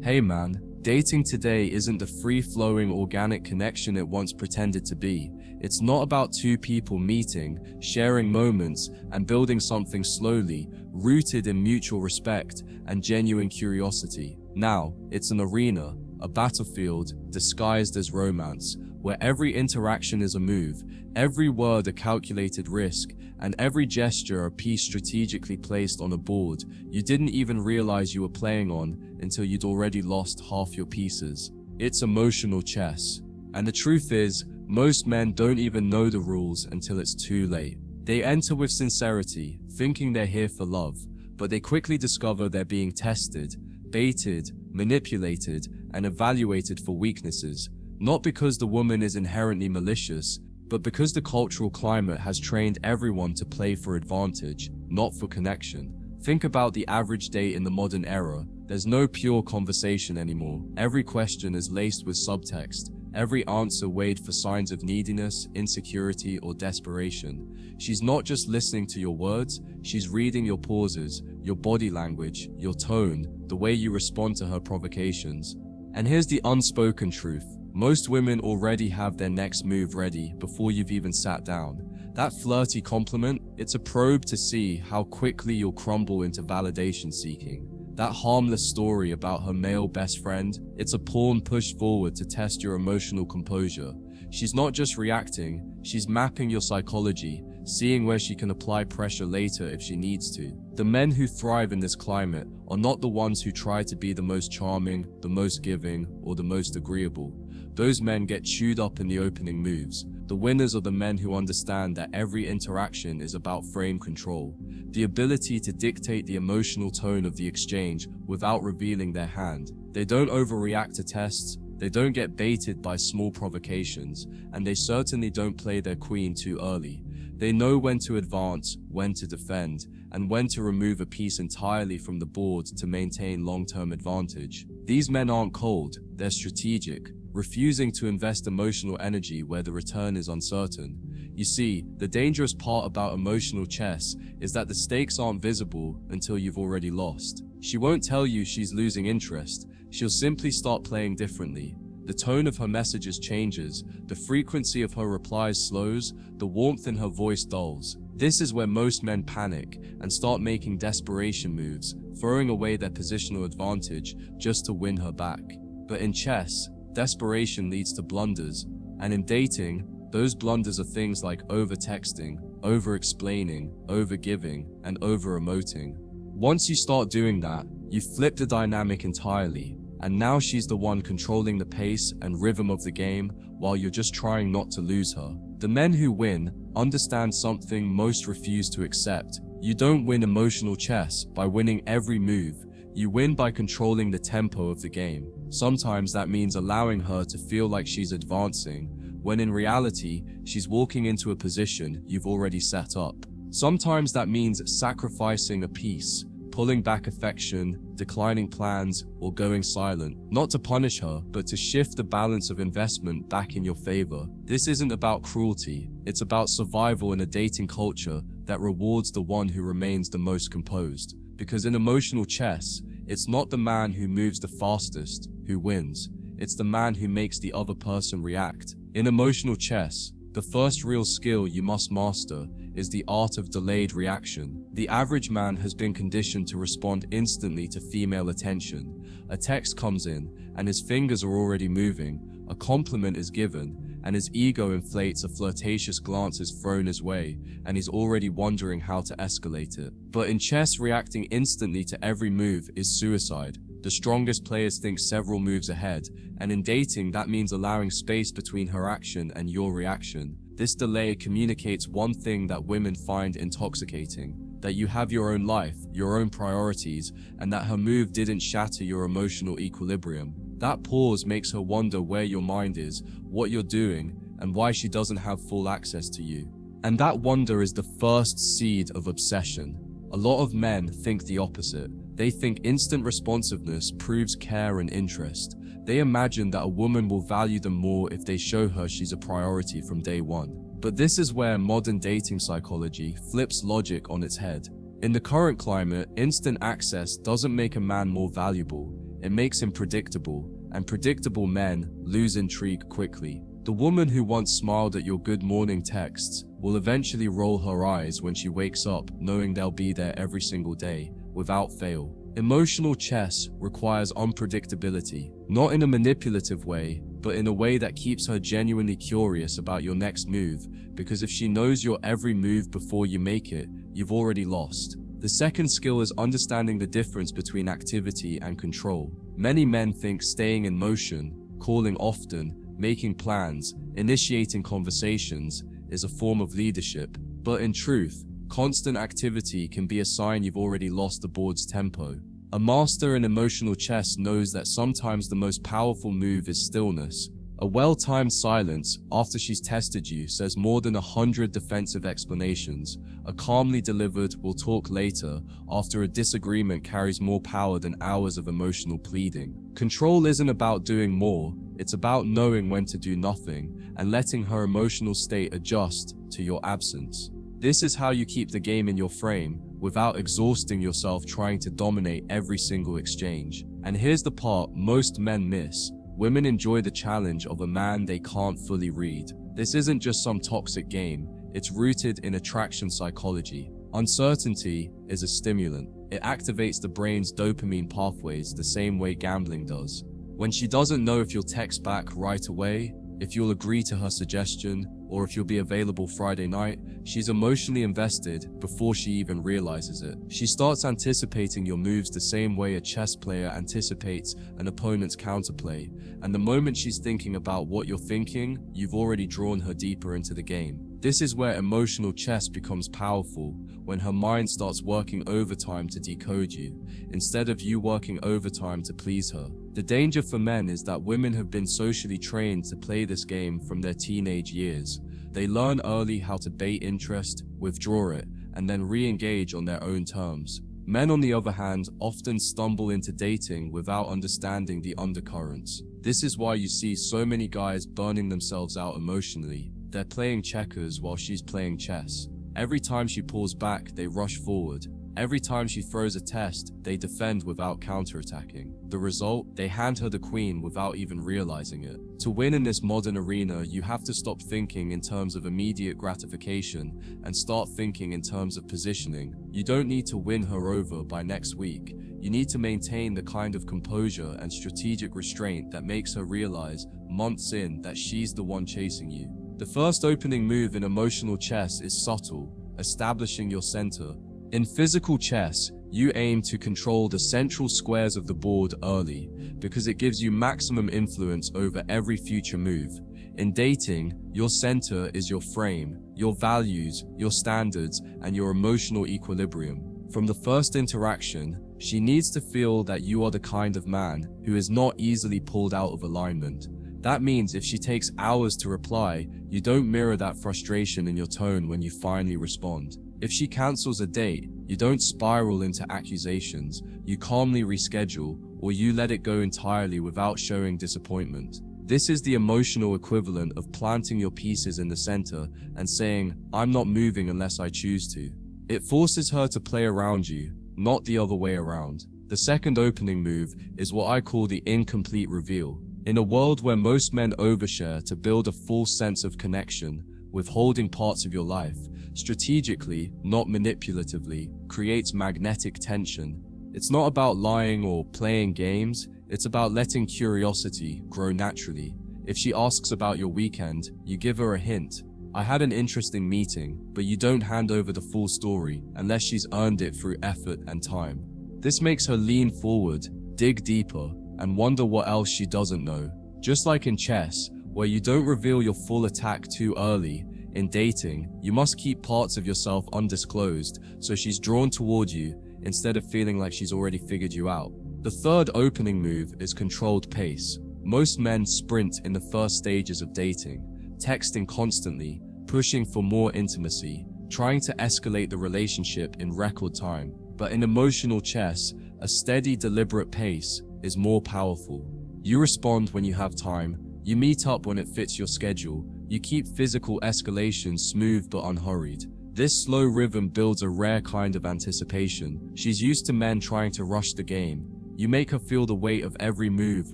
Hey man, dating today isn't the free-flowing organic connection it once pretended to be. It's not about two people meeting, sharing moments, and building something slowly, rooted in mutual respect and genuine curiosity. Now, it's an arena, a battlefield disguised as romance, where every interaction is a move, every word a calculated risk, and every gesture a piece strategically placed on a board you didn't even realize you were playing on until you'd already lost half your pieces. It's emotional chess. And the truth is, most men don't even know the rules until it's too late. They enter with sincerity, thinking they're here for love, but they quickly discover they're being tested, baited, manipulated, and evaluated for weaknesses, not because the woman is inherently malicious, but because the cultural climate has trained everyone to play for advantage, not for connection. Think about the average date in the modern era. There's no pure conversation anymore. Every question is laced with subtext. Every answer weighed for signs of neediness, insecurity, or desperation. She's not just listening to your words, she's reading your pauses, your body language, your tone, the way you respond to her provocations. And here's the unspoken truth. Most women already have their next move ready before you've even sat down. That flirty compliment, it's a probe to see how quickly you'll crumble into validation seeking. That harmless story about her male best friend, it's a pawn pushed forward to test your emotional composure. She's not just reacting, she's mapping your psychology, seeing where she can apply pressure later if she needs to. The men who thrive in this climate are not the ones who try to be the most charming, the most giving, or the most agreeable. Those men get chewed up in the opening moves. The winners are the men who understand that every interaction is about frame control, the ability to dictate the emotional tone of the exchange without revealing their hand. They don't overreact to tests, they don't get baited by small provocations, and they certainly don't play their queen too early. They know when to advance, when to defend, and when to remove a piece entirely from the board to maintain long-term advantage. These men aren't cold, they're strategic, refusing to invest emotional energy where the return is uncertain. You see, the dangerous part about emotional chess is that the stakes aren't visible until you've already lost. She won't tell you she's losing interest, she'll simply start playing differently. The tone of her messages changes, the frequency of her replies slows, the warmth in her voice dulls. This is where most men panic and start making desperation moves, throwing away their positional advantage just to win her back. But in chess, desperation leads to blunders, and in dating, those blunders are things like over-texting, over-explaining, over-giving, and over-emoting. Once you start doing that, you flip the dynamic entirely, and now she's the one controlling the pace and rhythm of the game while you're just trying not to lose her. The men who win understand something most refuse to accept. You don't win emotional chess by winning every move. You win by controlling the tempo of the game. Sometimes that means allowing her to feel like she's advancing, when in reality, she's walking into a position you've already set up. Sometimes that means sacrificing a piece, pulling back affection, declining plans, or going silent, not to punish her, but to shift the balance of investment back in your favor. This isn't about cruelty, it's about survival in a dating culture that rewards the one who remains the most composed. Because in emotional chess, it's not the man who moves the fastest who wins, it's the man who makes the other person react. In emotional chess, the first real skill you must master is the art of delayed reaction. The average man has been conditioned to respond instantly to female attention. A text comes in, and his fingers are already moving, a compliment is given, and his ego inflates, a flirtatious glance is thrown his way, and he's already wondering how to escalate it. But in chess, reacting instantly to every move is suicide. The strongest players think several moves ahead, and in dating that means allowing space between her action and your reaction. This delay communicates one thing that women find intoxicating, that you have your own life, your own priorities, and that her move didn't shatter your emotional equilibrium. That pause makes her wonder where your mind is, what you're doing, and why she doesn't have full access to you. And that wonder is the first seed of obsession. A lot of men think the opposite. They think instant responsiveness proves care and interest. They imagine that a woman will value them more if they show her she's a priority from day one. But this is where modern dating psychology flips logic on its head. In the current climate, instant access doesn't make a man more valuable. It makes him predictable, and predictable men lose intrigue quickly. The woman who once smiled at your good morning texts will eventually roll her eyes when she wakes up knowing they'll be there every single day, without fail. Emotional chess requires unpredictability, not in a manipulative way, but in a way that keeps her genuinely curious about your next move, because if she knows your every move before you make it, you've already lost. The second skill is understanding the difference between activity and control. Many men think staying in motion, calling often, making plans, initiating conversations is a form of leadership, but in truth, constant activity can be a sign you've already lost the board's tempo. A master in emotional chess knows that sometimes the most powerful move is stillness. A well-timed silence after she's tested you says more than 100 defensive explanations. A calmly delivered "we'll talk later" after a disagreement carries more power than hours of emotional pleading. Control isn't about doing more, it's about knowing when to do nothing and letting her emotional state adjust to your absence. This is how you keep the game in your frame without exhausting yourself trying to dominate every single exchange. And here's the part most men miss. Women enjoy the challenge of a man they can't fully read. This isn't just some toxic game, it's rooted in attraction psychology. Uncertainty is a stimulant. It activates the brain's dopamine pathways the same way gambling does. When she doesn't know if you'll text back right away, if you'll agree to her suggestion, or if you'll be available Friday night, she's emotionally invested before she even realizes it. She starts anticipating your moves the same way a chess player anticipates an opponent's counterplay, and the moment she's thinking about what you're thinking, you've already drawn her deeper into the game. This is where emotional chess becomes powerful, when her mind starts working overtime to decode you, instead of you working overtime to please her. The danger for men is that women have been socially trained to play this game from their teenage years. They learn early how to bait interest, withdraw it, and then re-engage on their own terms. Men, on the other hand, often stumble into dating without understanding the undercurrents. This is why you see so many guys burning themselves out emotionally. They're playing checkers while she's playing chess. Every time she pulls back, they rush forward. Every time she throws a test, they defend without counterattacking. The result? They hand her the queen without even realizing it. To win in this modern arena, you have to stop thinking in terms of immediate gratification and start thinking in terms of positioning. You don't need to win her over by next week. You need to maintain the kind of composure and strategic restraint that makes her realize, months in, that she's the one chasing you. The first opening move in emotional chess is subtle, establishing your center. In physical chess, you aim to control the central squares of the board early, because it gives you maximum influence over every future move. In dating, your center is your frame, your values, your standards, and your emotional equilibrium. From the first interaction, she needs to feel that you are the kind of man who is not easily pulled out of alignment. That means if she takes hours to reply, you don't mirror that frustration in your tone when you finally respond. If she cancels a date, you don't spiral into accusations, you calmly reschedule, or you let it go entirely without showing disappointment. This is the emotional equivalent of planting your pieces in the center and saying, "I'm not moving unless I choose to." It forces her to play around you, not the other way around. The second opening move is what I call the incomplete reveal. In a world where most men overshare to build a full sense of connection, withholding parts of your life, strategically, not manipulatively, creates magnetic tension. It's not about lying or playing games, it's about letting curiosity grow naturally. If she asks about your weekend, you give her a hint. "I had an interesting meeting," but you don't hand over the full story unless she's earned it through effort and time. This makes her lean forward, dig deeper, and wonder what else she doesn't know. Just like in chess, where you don't reveal your full attack too early, in dating, you must keep parts of yourself undisclosed so she's drawn toward you instead of feeling like she's already figured you out. The third opening move is controlled pace. Most men sprint in the first stages of dating, texting constantly, pushing for more intimacy, trying to escalate the relationship in record time. But in emotional chess, a steady, deliberate pace is more powerful. You respond when you have time, you meet up when it fits your schedule, you keep physical escalation smooth but unhurried. This slow rhythm builds a rare kind of anticipation. She's used to men trying to rush the game. You make her feel the weight of every move,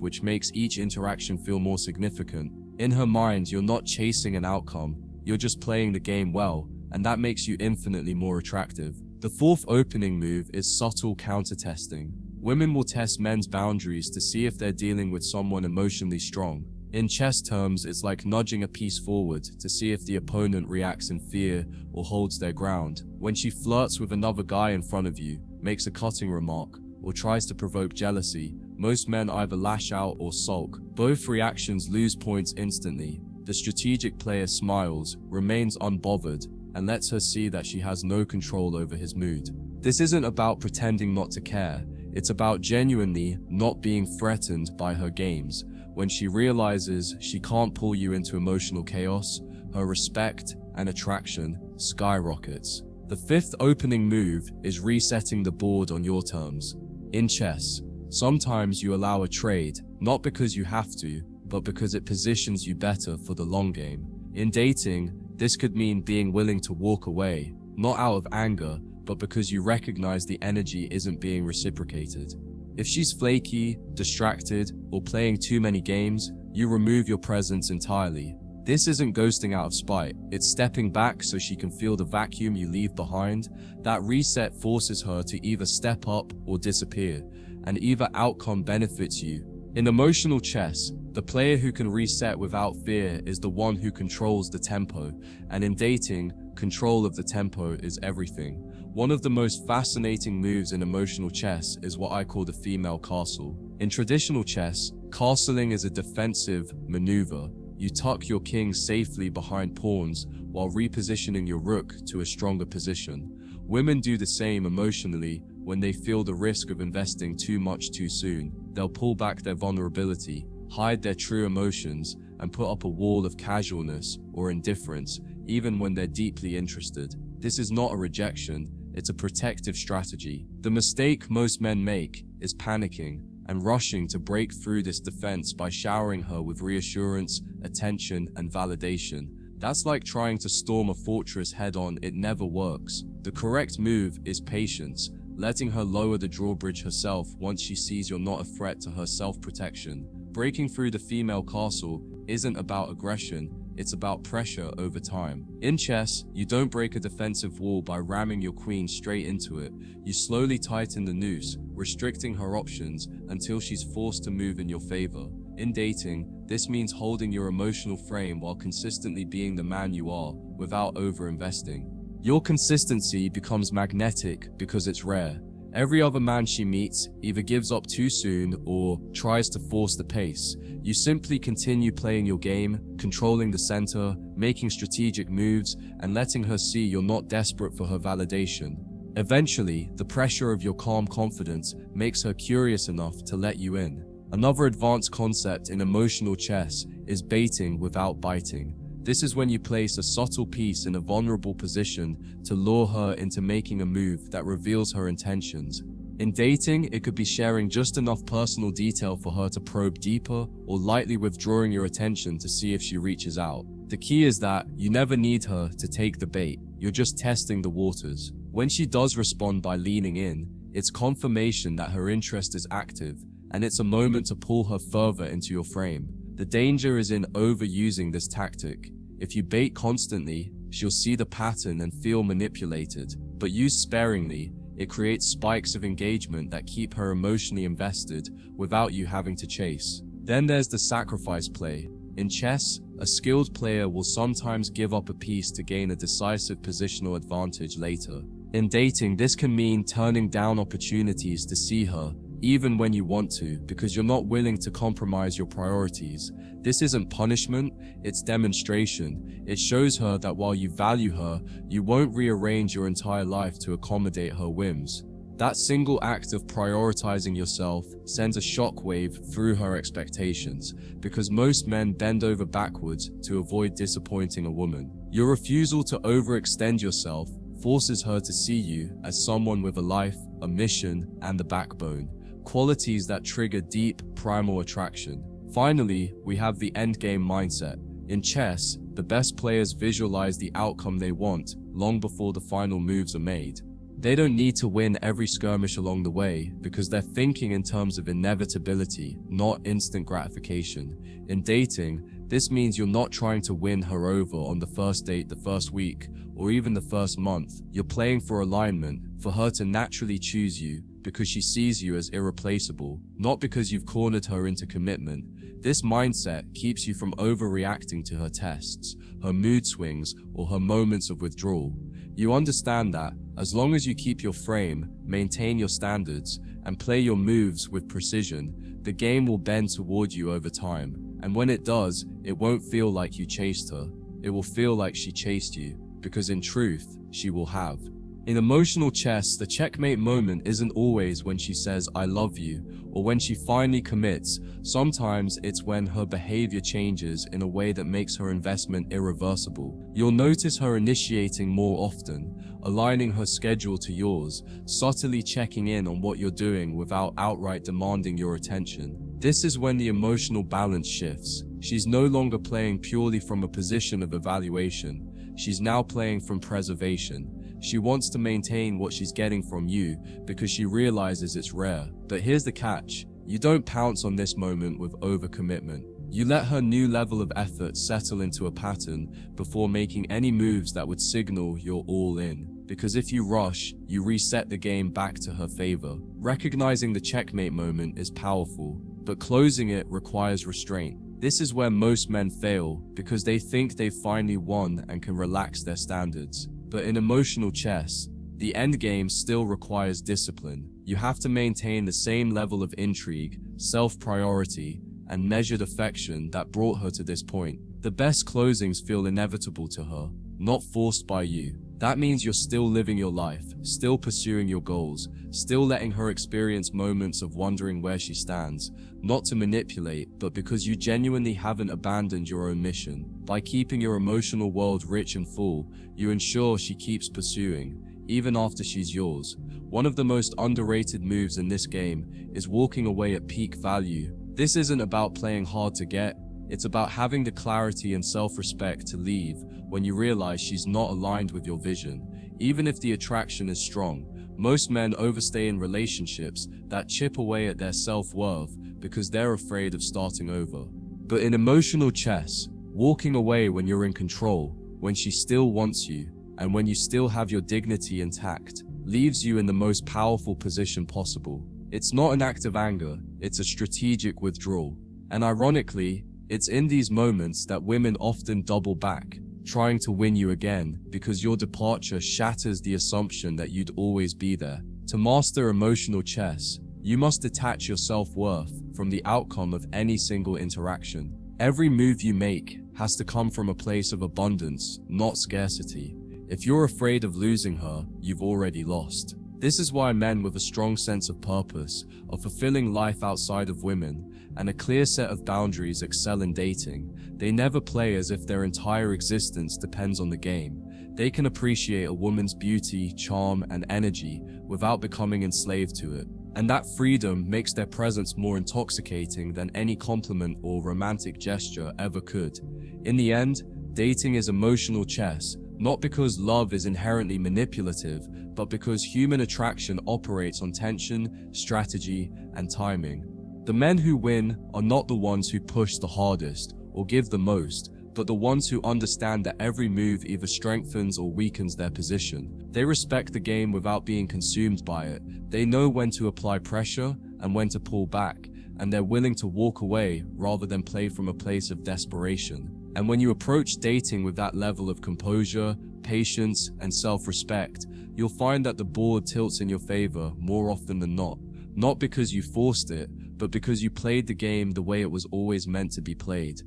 which makes each interaction feel more significant. In her mind, you're not chasing an outcome, you're just playing the game well, and that makes you infinitely more attractive. The fourth opening move is subtle counter-testing. Women will test men's boundaries to see if they're dealing with someone emotionally strong. In chess terms, it's like nudging a piece forward to see if the opponent reacts in fear or holds their ground. When she flirts with another guy in front of you, makes a cutting remark, or tries to provoke jealousy, most men either lash out or sulk. Both reactions lose points instantly. The strategic player smiles, remains unbothered, and lets her see that she has no control over his mood. This isn't about pretending not to care, it's about genuinely not being threatened by her games. When she realizes she can't pull you into emotional chaos, her respect and attraction skyrockets. The fifth opening move is resetting the board on your terms. In chess, sometimes you allow a trade, not because you have to, but because it positions you better for the long game. In dating, this could mean being willing to walk away, not out of anger, but because you recognize the energy isn't being reciprocated. If she's flaky, distracted, or playing too many games, you remove your presence entirely. This isn't ghosting out of spite, it's stepping back so she can feel the vacuum you leave behind. That reset forces her to either step up or disappear, and either outcome benefits you. In emotional chess, the player who can reset without fear is the one who controls the tempo, and in dating, control of the tempo is everything. One of the most fascinating moves in emotional chess is what I call the female castle. In traditional chess, castling is a defensive maneuver. You tuck your king safely behind pawns while repositioning your rook to a stronger position. Women do the same emotionally when they feel the risk of investing too much too soon. They'll pull back their vulnerability, hide their true emotions, and put up a wall of casualness or indifference, even when they're deeply interested. This is not a rejection, it's a protective strategy. The mistake most men make is panicking and rushing to break through this defense by showering her with reassurance, attention, and validation. That's like trying to storm a fortress head-on. It never works. The correct move is patience, letting her lower the drawbridge herself once she sees you're not a threat to her self-protection. Breaking through the female castle isn't about aggression, it's about pressure over time. In chess, you don't break a defensive wall by ramming your queen straight into it. You slowly tighten the noose, restricting her options until she's forced to move in your favor. In dating, this means holding your emotional frame while consistently being the man you are without over-investing. Your consistency becomes magnetic because it's rare. Every other man she meets either gives up too soon or tries to force the pace. You simply continue playing your game, controlling the center, making strategic moves, and letting her see you're not desperate for her validation. Eventually, the pressure of your calm confidence makes her curious enough to let you in. Another advanced concept in emotional chess is baiting without biting. This is when you place a subtle piece in a vulnerable position to lure her into making a move that reveals her intentions. In dating, it could be sharing just enough personal detail for her to probe deeper, or lightly withdrawing your attention to see if she reaches out. The key is that you never need her to take the bait, you're just testing the waters. When she does respond by leaning in, it's confirmation that her interest is active, and it's a moment to pull her further into your frame. The danger is in overusing this tactic. If you bait constantly, she'll see the pattern and feel manipulated, but used sparingly, it creates spikes of engagement that keep her emotionally invested without you having to chase. Then there's the sacrifice play. In chess, a skilled player will sometimes give up a piece to gain a decisive positional advantage later. In dating, this can mean turning down opportunities to see her, even when you want to, because you're not willing to compromise your priorities. This isn't punishment, it's demonstration. It shows her that while you value her, you won't rearrange your entire life to accommodate her whims. That single act of prioritizing yourself sends a shockwave through her expectations, because most men bend over backwards to avoid disappointing a woman. Your refusal to overextend yourself forces her to see you as someone with a life, a mission, and a backbone. Qualities that trigger deep, primal attraction. Finally, we have the endgame mindset. In chess, the best players visualize the outcome they want long before the final moves are made. They don't need to win every skirmish along the way because they're thinking in terms of inevitability, not instant gratification. In dating, this means you're not trying to win her over on the first date, the first week, or even the first month. You're playing for alignment, for her to naturally choose you because she sees you as irreplaceable, not because you've cornered her into commitment. This mindset keeps you from overreacting to her tests, her mood swings, or her moments of withdrawal. You understand that, as long as you keep your frame, maintain your standards, and play your moves with precision, the game will bend toward you over time. And when it does, it won't feel like you chased her. It will feel like she chased you, because in truth, she will have. In emotional chess, the checkmate moment isn't always when she says, "I love you," or when she finally commits. Sometimes it's when her behavior changes in a way that makes her investment irreversible. You'll notice her initiating more often, aligning her schedule to yours, subtly checking in on what you're doing without outright demanding your attention. This is when the emotional balance shifts. She's no longer playing purely from a position of evaluation. She's now playing from preservation. She wants to maintain what she's getting from you because she realizes it's rare. But here's the catch. You don't pounce on this moment with overcommitment. You let her new level of effort settle into a pattern before making any moves that would signal you're all in. Because if you rush, you reset the game back to her favor. Recognizing the checkmate moment is powerful, but closing it requires restraint. This is where most men fail because they think they've finally won and can relax their standards. But in emotional chess, the endgame still requires discipline. You have to maintain the same level of intrigue, self-priority, and measured affection that brought her to this point. The best closings feel inevitable to her, not forced by you. That means you're still living your life, still pursuing your goals, still letting her experience moments of wondering where she stands, not to manipulate, but because you genuinely haven't abandoned your own mission. By keeping your emotional world rich and full, you ensure she keeps pursuing, even after she's yours. One of the most underrated moves in this game is walking away at peak value. This isn't about playing hard to get, it's about having the clarity and self-respect to leave when you realize she's not aligned with your vision. Even if the attraction is strong, most men overstay in relationships that chip away at their self-worth because they're afraid of starting over. But in emotional chess, walking away when you're in control, when she still wants you, and when you still have your dignity intact, leaves you in the most powerful position possible. It's not an act of anger, it's a strategic withdrawal. And ironically, it's in these moments that women often double back, trying to win you again, because your departure shatters the assumption that you'd always be there. To master emotional chess, you must detach your self-worth from the outcome of any single interaction. Every move you make has to come from a place of abundance, not scarcity. If you're afraid of losing her, you've already lost. This is why men with a strong sense of purpose, a fulfilling life outside of women, and a clear set of boundaries excel in dating. They never play as if their entire existence depends on the game. They can appreciate a woman's beauty, charm, and energy without becoming enslaved to it. And that freedom makes their presence more intoxicating than any compliment or romantic gesture ever could. In the end, dating is emotional chess, not because love is inherently manipulative, but because human attraction operates on tension, strategy, and timing. The men who win are not the ones who push the hardest or give the most, but the ones who understand that every move either strengthens or weakens their position. They respect the game without being consumed by it. They know when to apply pressure and when to pull back, and they're willing to walk away rather than play from a place of desperation. And when you approach dating with that level of composure, patience, and self-respect, you'll find that the board tilts in your favor more often than not. Not because you forced it, but because you played the game the way it was always meant to be played.